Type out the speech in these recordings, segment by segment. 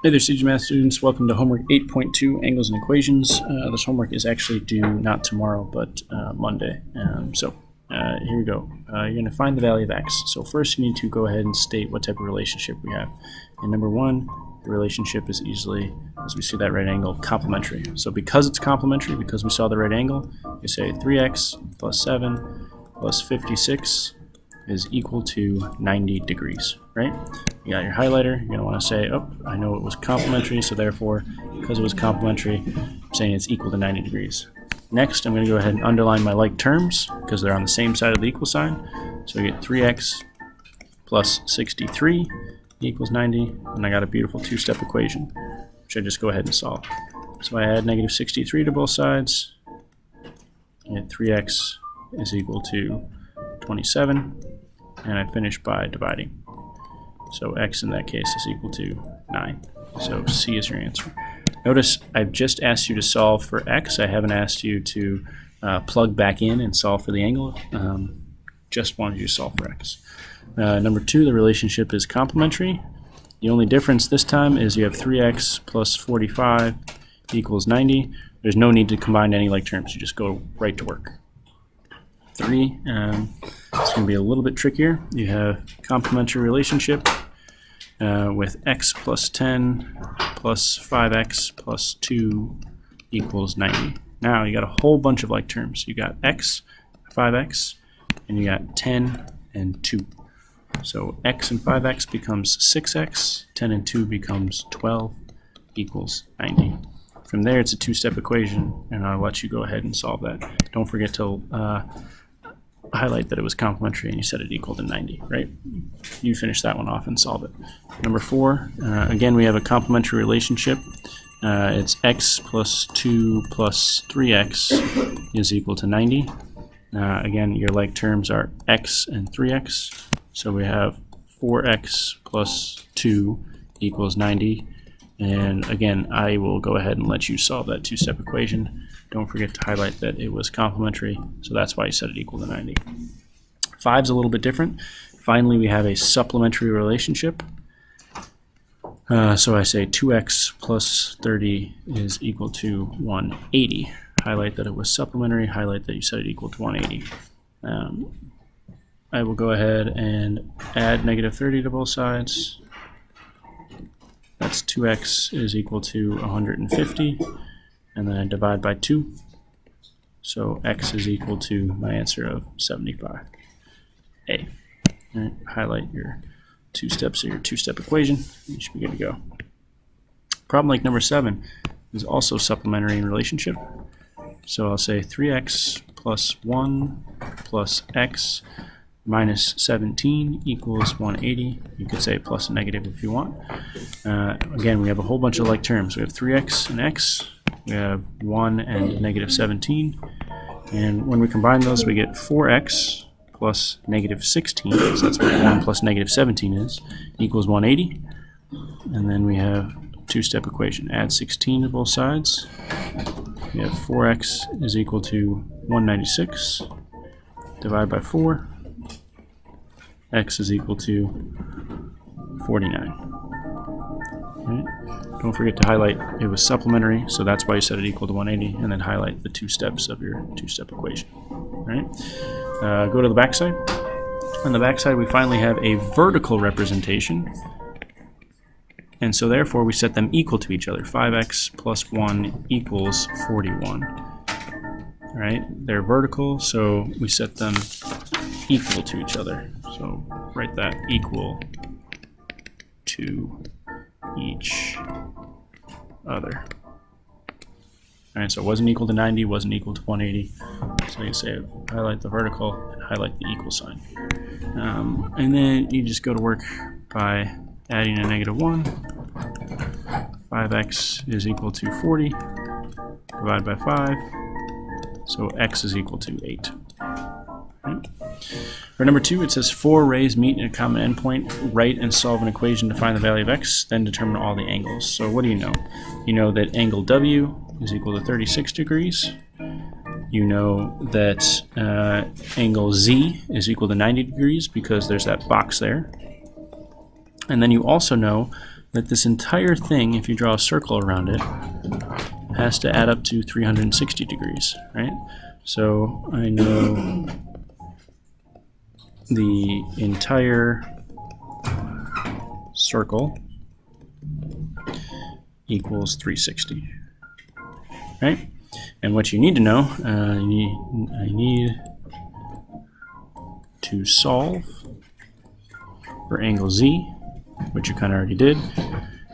Hey there, CG Math students. Welcome to homework 8.2, Angles and Equations. This homework is actually due not tomorrow, but Monday. Here we go. You're going to find the value of x. So first you need to go ahead and state what type of relationship we have. And number one, the relationship is easily, as we see that right angle, complementary. So because it's complementary, because we saw the right angle, you say 3x plus 7 plus 56 is equal to 90 degrees, right? You got your highlighter, you're going to want to say, oh, I know it was complementary, so therefore, because it was complementary, I'm saying it's equal to 90 degrees. Next, I'm going to go ahead and underline my like terms, because they're on the same side of the equal sign. So I get 3x plus 63 equals 90, and I got a beautiful two-step equation, which I just go ahead and solve. So I add negative 63 to both sides, and 3x is equal to 27, and I finish by dividing. So x in that case is equal to 9. So C is your answer. Notice I've just asked you to solve for x. I haven't asked you to plug back in and solve for the angle. Just wanted you to solve for x. Number two, the relationship is complementary. The only difference this time is you have 3x plus 45 equals 90. There's no need to combine any like terms. You just go right to work. 3, it's going to be a little bit trickier. You have complementary relationship with x plus 10 plus 5x plus 2 equals 90. Now you got a whole bunch of like terms. You got x, 5x, and you got 10 and 2. So x and 5x becomes 6x, 10 and 2 becomes 12 equals 90. From there, it's a two-step equation, and I'll let you go ahead and solve that. Don't forget to highlight that it was complementary and you set it equal to 90, right? You finish that one off and solve it. Number 4, again, we have a complementary relationship. It's x plus 2 plus 3x is equal to 90. Again, your like terms are x and 3x. So we have 4x plus 2 equals 90. And again, I will go ahead and let you solve that two-step equation. Don't forget to highlight that it was complementary, so that's why you set it equal to 90. 5 is a little bit different. Finally, we have a supplementary relationship. So I say 2x plus 30 is equal to 180. Highlight that it was supplementary, highlight that you set it equal to 180. I will go ahead and add negative 30 to both sides. That's 2x is equal to 150, and then I divide by 2. So x is equal to my answer of 75. A. All right, highlight your two steps of your two-step equation. You should be good to go. Problem like number 7 is also supplementary in relationship. So I'll say 3x plus 1 plus x minus 17 equals 180. You could say plus a negative if you want. Again, we have a whole bunch of like terms. We have 3x and x. We have 1 and negative 17. And when we combine those, we get 4x plus negative 16, so that's what 1 plus negative 17 is, equals 180. And then we have a two-step equation. Add 16 to both sides. We have 4x is equal to 196. Divide by 4. X is equal to 49. Right. Don't forget to highlight it was supplementary, so that's why you set it equal to 180, and then highlight the two steps of your two-step equation. Right. Go to the backside. On the backside, we finally have a vertical representation, and so therefore we set them equal to each other. 5x plus 1 equals 41. All right. They're vertical, so we set them equal to each other. So write that equal to each other. All right, so it wasn't equal to 90, wasn't equal to 180. So you say highlight the vertical and highlight the equal sign. And then you just go to work by adding a negative 1. 5x is equal to 40. Divide by 5. So x is equal to 8. Right. For number 2, it says 4 rays meet in a common endpoint. Write and solve an equation to find the value of x, then determine all the angles. So what do you know? You know that angle W is equal to 36 degrees. You know that angle Z is equal to 90 degrees because there's that box there. And then you also know that this entire thing, if you draw a circle around it, has to add up to 360 degrees, right? So I know the entire circle equals 360, right? And what you need to know, I need to solve for angle Z, which you kind of already did,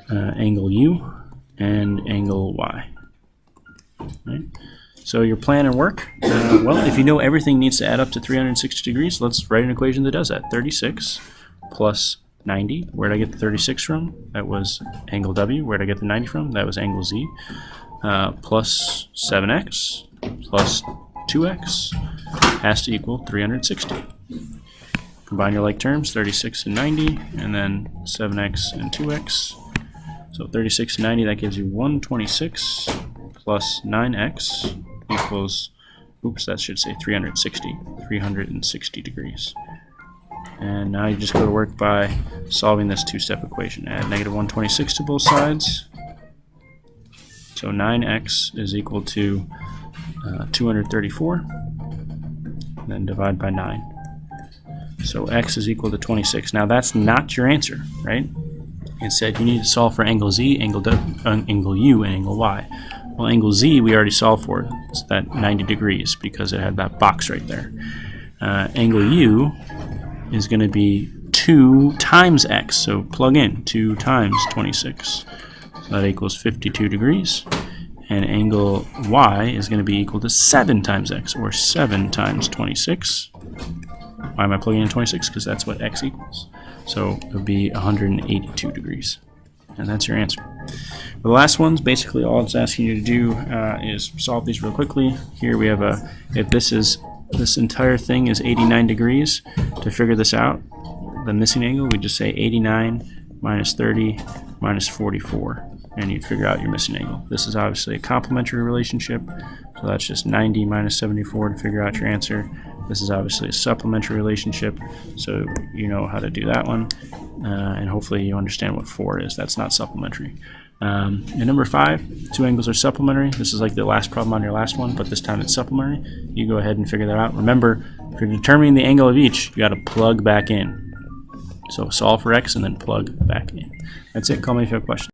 angle U, and angle Y. Right? So your plan and work, well, if you know everything needs to add up to 360 degrees, let's write an equation that does that. 36 plus 90, where did I get the 36 from? That was angle W. Where did I get the 90 from? That was angle Z. Plus 7x plus 2x has to equal 360. Combine your like terms, 36 and 90, and then 7x and 2x. So 36 and 90, that gives you 126 plus 9x equals, oops, that should say 360 degrees. And now you just go to work by solving this two-step equation. Add negative 126 to both sides. So 9x is equal to 234, and then divide by 9. So x is equal to 26. Now that's not your answer, right? Instead, you need to solve for angle Z, angle U, and angle Y. Well, angle Z we already solved for. It's that 90 degrees because it had that box right there. Angle U is going to be 2 times x, so plug in 2 times 26. So that equals 52 degrees. And angle Y is going to be equal to 7 times x, or 7 times 26. Why am I plugging in 26? Because that's what x equals. So it would be 182 degrees. And that's your answer. For the last ones, basically all it's asking you to do is solve these real quickly. Here we have if this entire thing is 89 degrees, to figure this out, the missing angle, we just say 89 minus 30 minus 44. And you'd figure out your missing angle. This is obviously a complementary relationship, so that's just 90 minus 74 to figure out your answer. This is obviously a supplementary relationship, so you know how to do that one, and hopefully you understand what 4 is. That's not supplementary. And number 5, 2 angles are supplementary. This is like the last problem on your last one, but this time it's supplementary. You go ahead and figure that out. Remember, if you're determining the angle of each, you got to plug back in. So solve for x and then plug back in. That's it. Call me if you have questions.